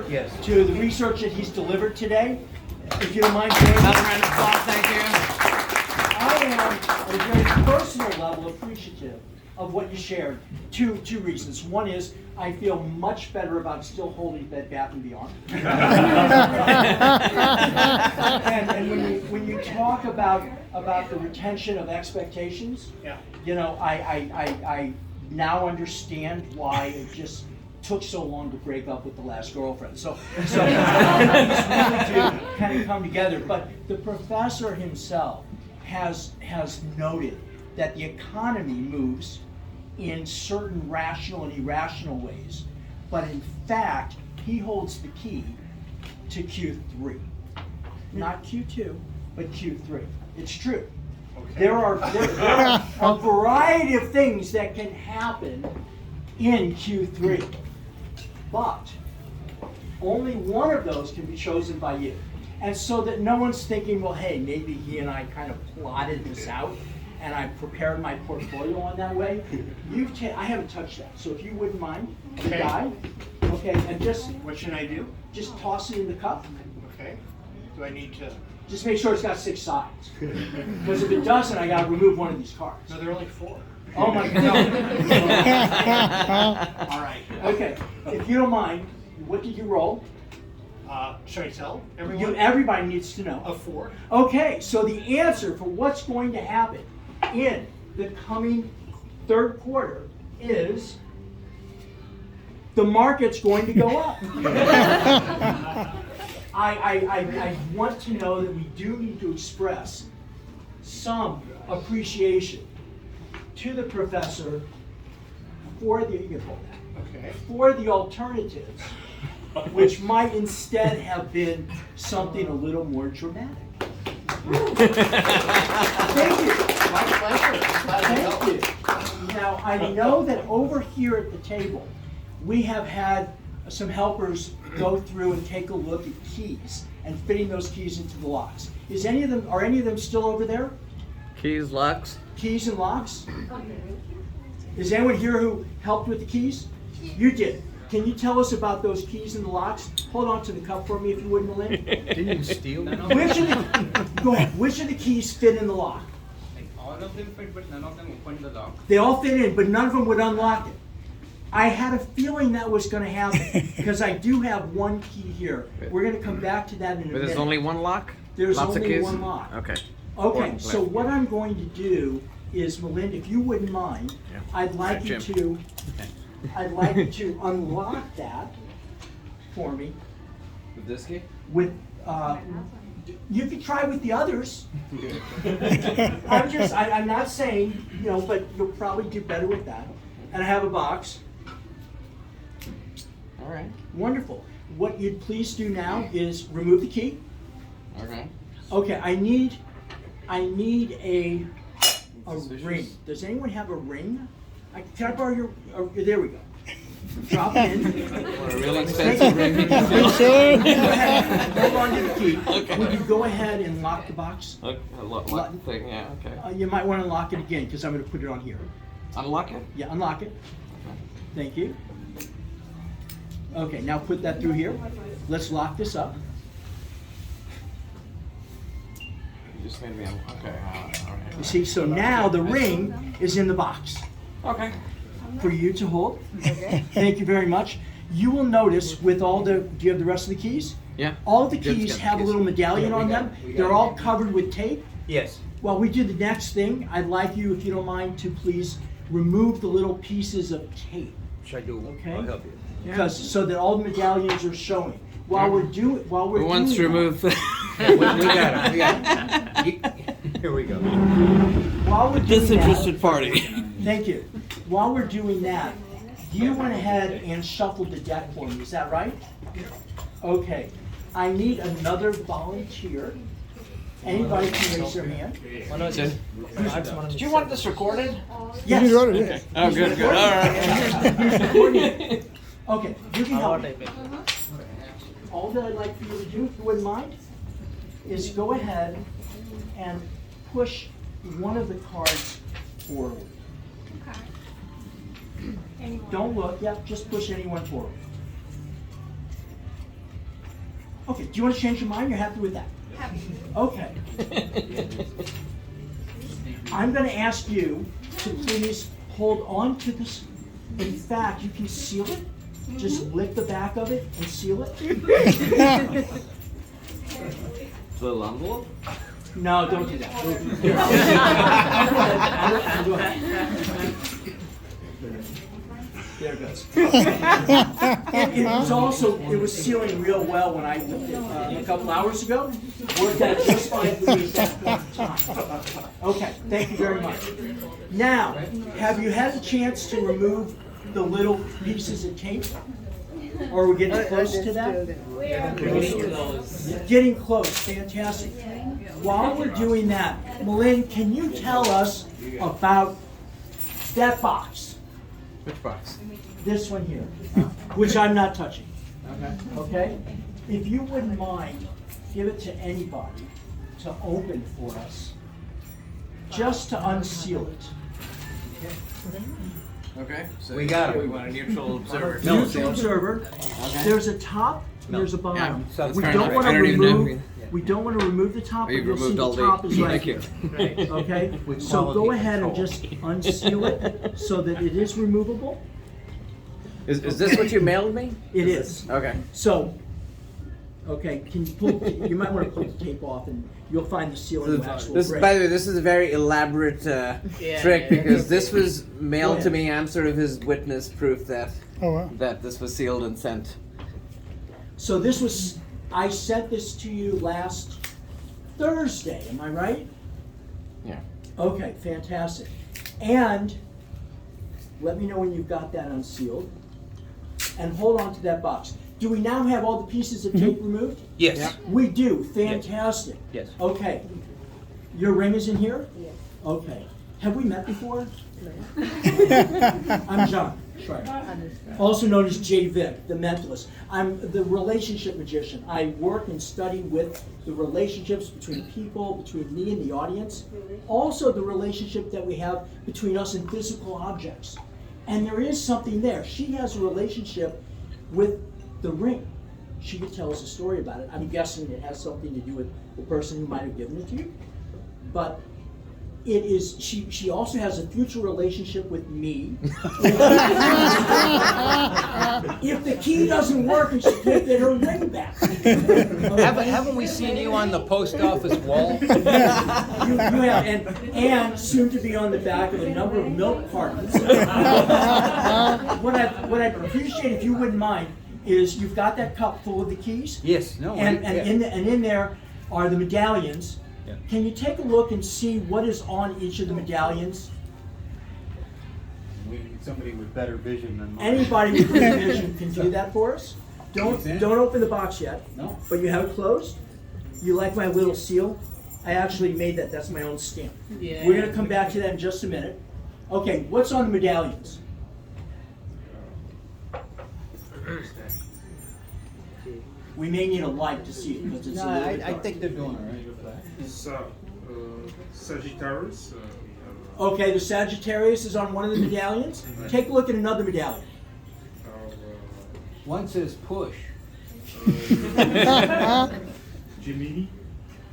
Yes. to the research that he's delivered today. If you don't mind joining Another me. round of applause, thank you. I am, at a very personal level, appreciative of what you shared. Two reasons. One is I feel much better about still holding Bed Bath & Beyond. and when you talk about the retention of expectations, Yeah. you know, I now understand why it just took so long to break up with the last girlfriend. So these really do kind of come together. But the professor himself has noted that the economy moves in certain rational and irrational ways, but in fact, he holds the key to Q3. Not Q2, but Q3. It's true. Okay. There are a variety of things that can happen in Q3, but only one of those can be chosen by you. And so that no one's thinking, well, hey, maybe he and I kind of plotted this out and I prepared my portfolio on that way. I haven't touched that. So if you wouldn't mind, the Okay. guy, okay, and just What should I do? toss it in the cup. Okay. Do I need to? Just make sure it's got 6 sides. Because if it doesn't, I gotta remove one of these cards. No, there are only 4. Oh my God. All right. Okay, if you don't mind, what did you roll? Should I tell everyone? Everybody needs to know. A 4. Okay, so the answer for what's going to happen in the coming third quarter is the market's going to go up. I want to know that we do need to express some appreciation to the professor for the, you can hold that, Okay. for the alternatives, which might instead have been something a little more dramatic. Thank you. My pleasure. Thank you. Now, I know that over here at the table, we have had some helpers go through and take a look at keys and fitting those keys into the locks. Are any of them still over there? Keys, locks. Keys and locks? Is anyone here who helped with the keys? You did. Can you tell us about those keys and the locks? Hold on to the cup for me if you would, Melinda. Didn't you steal them? Go ahead. Which of the keys fit in the lock? Like all of them fit, but none of them opened the lock. They all fit in, but none of them would unlock it. I had a feeling that was going to happen because I do have one key here. We're going to come back to that in a But minute. there's only one lock? There's Lots of only keys? one lock. Okay. Okay, Or so left. what I'm going to do is, Melinda, if you wouldn't mind, Yeah. I'd like you Jim. to unlock that for me With this key? with. You could try with the others. I'm not saying, but you'll probably do better with that. And I have a box. All right. Wonderful. What you'd please do now is remove the key. Okay. Okay, I need a Suspicious. ring. Does anyone have a ring? Can I borrow your? There we go. Drop it in. What, a really expensive ring? Go ahead. Hold on to the key. Okay. Would you go ahead and lock the box? Okay, lock the thing, yeah, okay. You might want to unlock it again because I'm going to put it on here. Unlock it? Yeah, unlock it. Thank you. Okay, now put that through here. Let's lock this up. You just made me, okay, all right. You see, so now the ring is in the box Okay. for you to hold. Thank you very much. You will notice with all the, do you have the rest of the keys? Yeah. All the Jim's keys got the have a keys. little medallion Yeah, we on got- them. we got They're it. all covered with tape. Yes. While we do the next thing, I'd like you, if you don't mind, to please remove the little pieces of tape. Should I do? Okay. I'll help you. Because, so that all the medallions are showing. While we're doing Who wants to that- remove the? We got it. We got it. Here we go. While we're doing Disinterested that, party. thank you. While we're doing that, you went ahead and shuffled the deck for me, is that right? Okay, I need another volunteer. Anybody can raise their hand. Did you want this recorded? Yes. Oh, good, good, all right. Here's the coordinator. Okay, you can help me. All that I'd like for you to do, if you wouldn't mind, is go ahead and push one of the cards forward. Okay. Anyone? Don't look, yep, just push anyone forward. Okay, do you want to change your mind? You're happy with that? Happy. Okay. I'm going to ask you to please hold on to this. In fact, you can seal it. Just lick the back of it and seal it. Little envelope? No, don't do that. Don't do that. Go ahead. There it goes. It was sealing real well when I looked at a couple hours ago. Worked out just fine for me at that point in time. Okay, thank you very much. Now, have you had a chance to remove the little pieces of tape? Or we're getting close to that? Getting close, fantastic. While we're doing that, Malin, can you tell us about that box? Which box? This one here, which I'm not touching. Okay. Okay? If you wouldn't mind, give it to anybody to open for us, just to unseal it. Okay. So We got it. We want a neutral observer. Neutral observer. There's a top, and there's a bottom. Yeah, that's We fair don't enough. want I to don't even know. remove. We don't want to remove the top, but You've you'll see removed the all the. top is right Thank here. you. Okay? With So go quality ahead and control. just unseal it so that it is removable. Is this what you mailed me? It is. Okay. So, okay, can you pull, you might want to pull the tape off and you'll find the sealing wax will This, break. by the way, this is a very elaborate trick because this was mailed to me. I'm sort of his witness proof that that this was sealed and sent. So this was, I sent this to you last Thursday, am I right? Yeah. Okay, fantastic. And let me know when you've got that unsealed. And hold on to that box. Do we now have all the pieces of tape removed? Yes. We do, fantastic. Yes. Okay. Your ring is in here? Yes. Okay. Have we met before? No. I'm John Schreiber, also known as JVic, the mentalist. I'm the relationship magician. I work and study with the relationships between people, between me and the audience. Also the relationship that we have between us and physical objects. And there is something there. She has a relationship with the ring. She could tell us a story about it. I'm guessing it has something to do with the person who might have given it to you. But it is, she also has a future relationship with me. If the key doesn't work and she can't get her ring back. Haven't we seen you on the post office wall? You have, and soon to be on the back of a number of milk cartons. What I'd appreciate, if you wouldn't mind, is you've got that cup full of the keys. Yes. No. And in there are the medallions. Yeah. Can you take a look and see what is on each of the medallions? We need somebody with better vision than mine. Anybody with good vision can do that for us. Don't open the box yet. No. But you have it closed. You like my little seal? I actually made that. That's my own stamp. Yeah. We're gonna come back to that in just a minute. Okay, what's on the medallions? We may need a light to see it because it's a little bit dark. they're doing all right. Sagittarius. Okay, the Sagittarius is on one of the medallions. Take a look at another medallion. One says push. Gemini.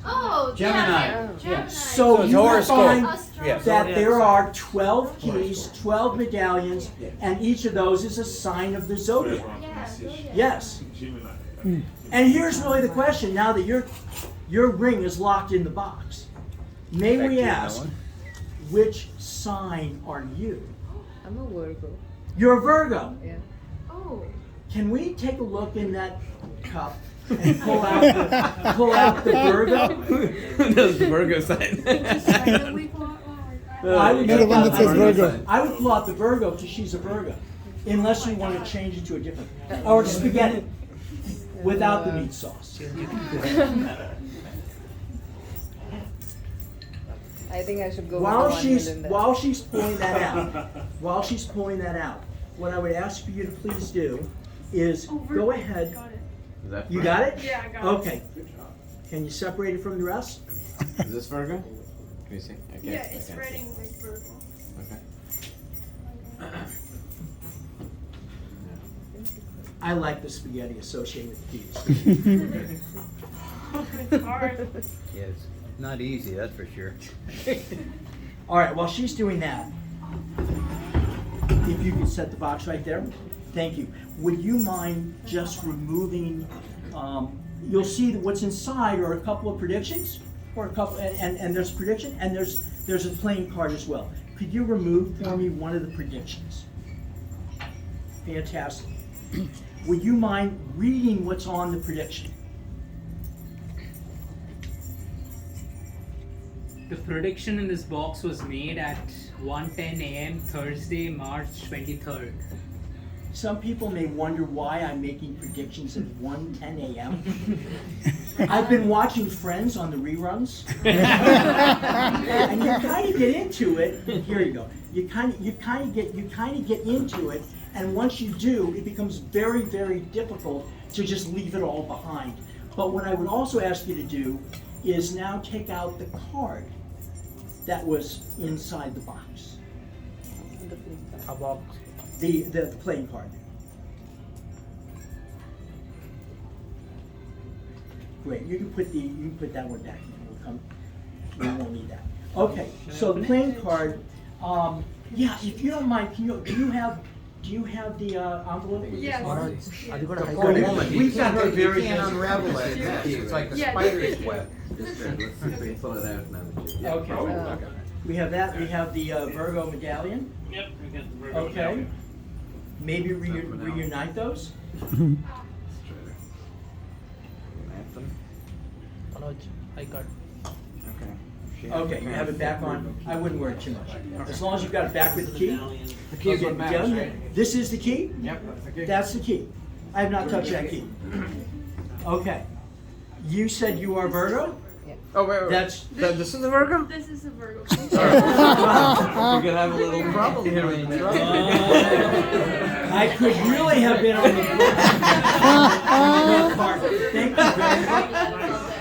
Oh, Gemini. Gemini. So it's you will horoscope. find Yes. that there are 12 keys, 12 medallions, and each of those is a sign of the zodiac. Yes. Gemini. And here's really the question, now that your ring is locked in the box. May we ask, which sign are you? I'm a Virgo. You're a Virgo. Yeah. Oh. Can we take a look in that cup and pull out the Virgo? That's the Virgo sign. I would You're the one that says Virgo. I would pull out the Virgo because she's a Virgo. Unless you want to change it to a different, or spaghetti without the meat sauce. I think I should go While with the 1 million then. while she's pulling that out, what I would ask for you to please do is go ahead. Got it. Is that You got it? Yeah, I got it. Okay. Can you separate it from the rest? Is this Virgo? Can you see? I can't, Yeah, it's I can't writing like Virgo. See. Okay. I like the spaghetti associated with keys. It's hard. Yeah, it's not easy, that's for sure. All right, while she's doing that, if you could set the box right there, thank you. Would you mind just removing, you'll see that what's inside are a couple of predictions, or a couple, and there's a prediction, and there's a playing card as well. Could you remove for me one of the predictions? Fantastic. Would you mind reading what's on the prediction? The prediction in this box was made at 1:10 a.m. Thursday, March 23rd. Some people may wonder why I'm making predictions at 1:10 a.m. I've been watching Friends on the reruns, and you kind of get into it. Here you go. You kind of get into it, and once you do, it becomes very, very difficult to just leave it all behind. But what I would also ask you to do is now take out the card that was inside the box. A box. The playing card. Great. You can put that one back in. We'll come. We won't need that. Okay. So the playing card. Yeah. If you don't mind, do you have the envelope? Yes. We can't unravel it. It's like a Yeah. spider's web. Pull it out now that you. Okay. We have that. We have the Virgo medallion. Yep, we got the Virgo. Okay. Maybe reunite those. I got. Okay, you have it back on. I wouldn't worry too much. As long as you've got it back with the key. The keys what matters, Done. right? This is the key? Yep, that's the key. That's the key. I have not touched that key. Okay. You said you are Virgo? Oh, wait. That's This is the Virgo? This is a Virgo. We're gonna have a little problem here. I could really have been on the part. Thank you very much.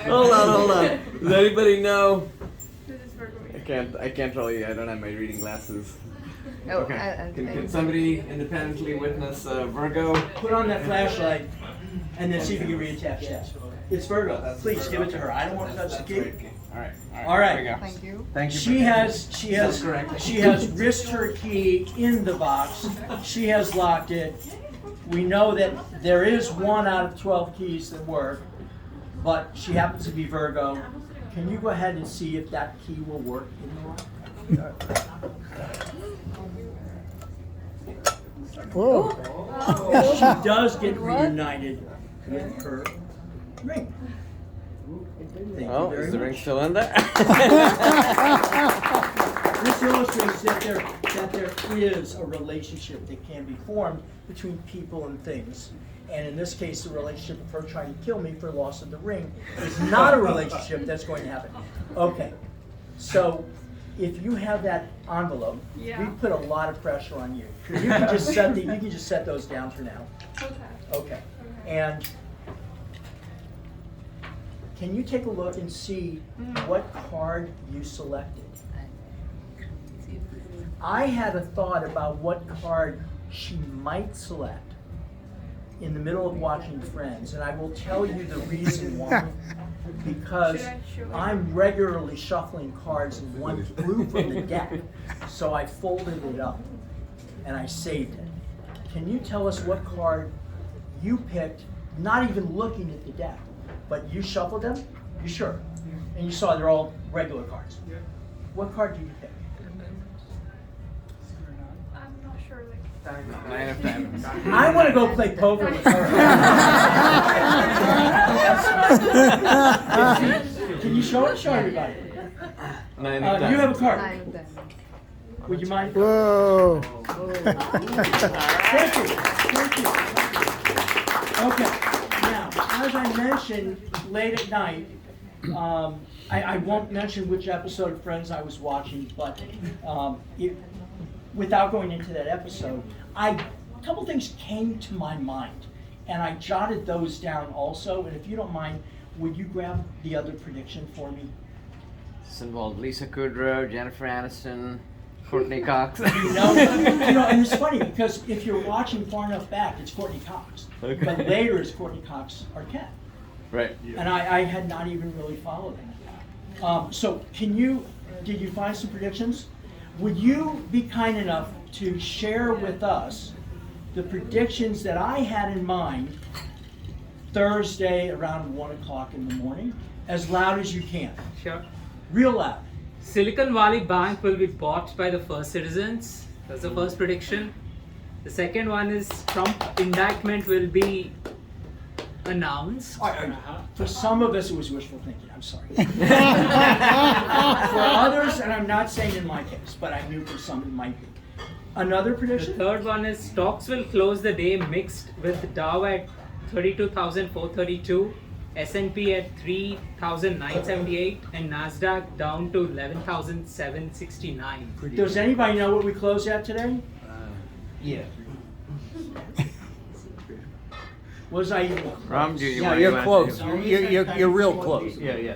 Hold on. Does anybody know? This is Virgo. I can't really. I don't have my reading glasses. Oh, Okay. Can somebody independently witness Virgo? Put on that flashlight and then see if you can reattach that. It's Virgo. Please give it to her. I don't want to touch the key. All right. There we go. Thank you. Thank you. She has risked her key in the box. She has locked it. We know that there is 1 out of 12 keys that work, but she happens to be Virgo. Can you go ahead and see if that key will work in the lock? Whoa. She does get reunited with her ring. Thank you Oh, very is the much. ring still in there? This illustrates that there is a relationship that can be formed between people and things. And in this case, the relationship of her trying to kill me for loss of the ring is not a relationship that's going to happen. Okay, so if you have that envelope, Yeah. we put a lot of pressure on you. You can just set those down for now. Okay. Okay, and can you take a look and see what card you selected? I had a thought about what card she might select in the middle of watching Friends, and I will tell you the reason why. Because I'm regularly shuffling cards and one flew from the deck, so I folded it up and I saved it. Can you tell us what card you picked, not even looking at the deck, but you shuffled them? You sure? And you saw they're all regular cards. What card did you pick? I'm not sure. Like. 9 of 10. I want to go play poker with her. Can you show it? Show everybody. 9 of 10. You have a card. 9 of them. Would you mind? Whoa. Thank you. Thank you. Okay. Now, as I mentioned late at night, I won't mention which episode of Friends I was watching, but without going into that episode, a couple things came to my mind, and I jotted those down also. And if you don't mind, would you grab the other prediction for me? This involved Lisa Kudrow, Jennifer Aniston, Courtney Cox. And it's funny because if you're watching far enough back, it's Courtney Cox. Okay. But later it's Courtney Cox Arquette. Right. And I had not even really followed that. So did you find some predictions? Would you be kind enough to share with us the predictions that I had in mind Thursday around 1 o'clock in the morning, as loud as you can? Sure. Real loud. Silicon Valley Bank will be bought by the First Citizens. That's the first prediction. The second one is Trump indictment will be announced. For some of us, it was wishful thinking. I'm sorry. For others, and I'm not saying in my case, but I knew for some it might be. Another The prediction? third one is stocks will close the day mixed with Dow at 32,432, S&P at 3,978, and Nasdaq down to 11,769. Does anybody know what we closed at today? Yeah. Was I even? Ram, do you Yeah, want you're to close. answer? You're real close. Yeah.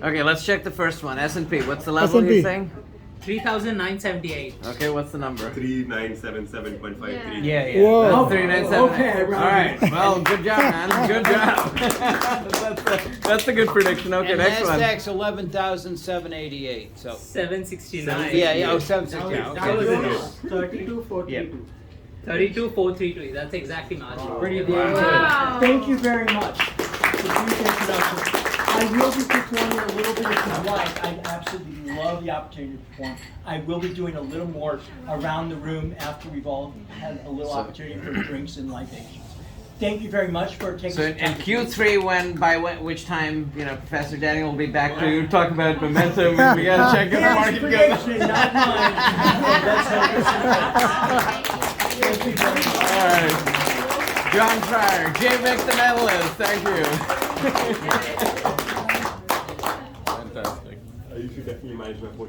Okay, let's check the first one. S&P. What's the level you're saying? 3,978. Okay, what's the number? 3977.53. Yeah. Whoa. That's 397. Okay, All right. Well, good job, man. Good job. that's a good prediction. Okay, And next one. Nasdaq's 11,788. So 769. yeah. Oh, 769. That was Okay. it. 32,432. 32,432. That's exactly margin. Pretty damn good. Wow. Thank you very much for the brief introduction. I will be performing a little bit if you like. I absolutely love the opportunity to perform. I will be doing a little more around the room after we've all had a little opportunity for drinks and libations. Thank you very much for taking So some in time. Q3, which time, Professor Daniel will be back to talk about momentum, and we gotta check if the His market goes. prediction, not mine. Let's hope this is- Thank you very much. All right. John Pryor, JVic the medalist. Thank you. Fantastic. You should definitely manage my portfolio.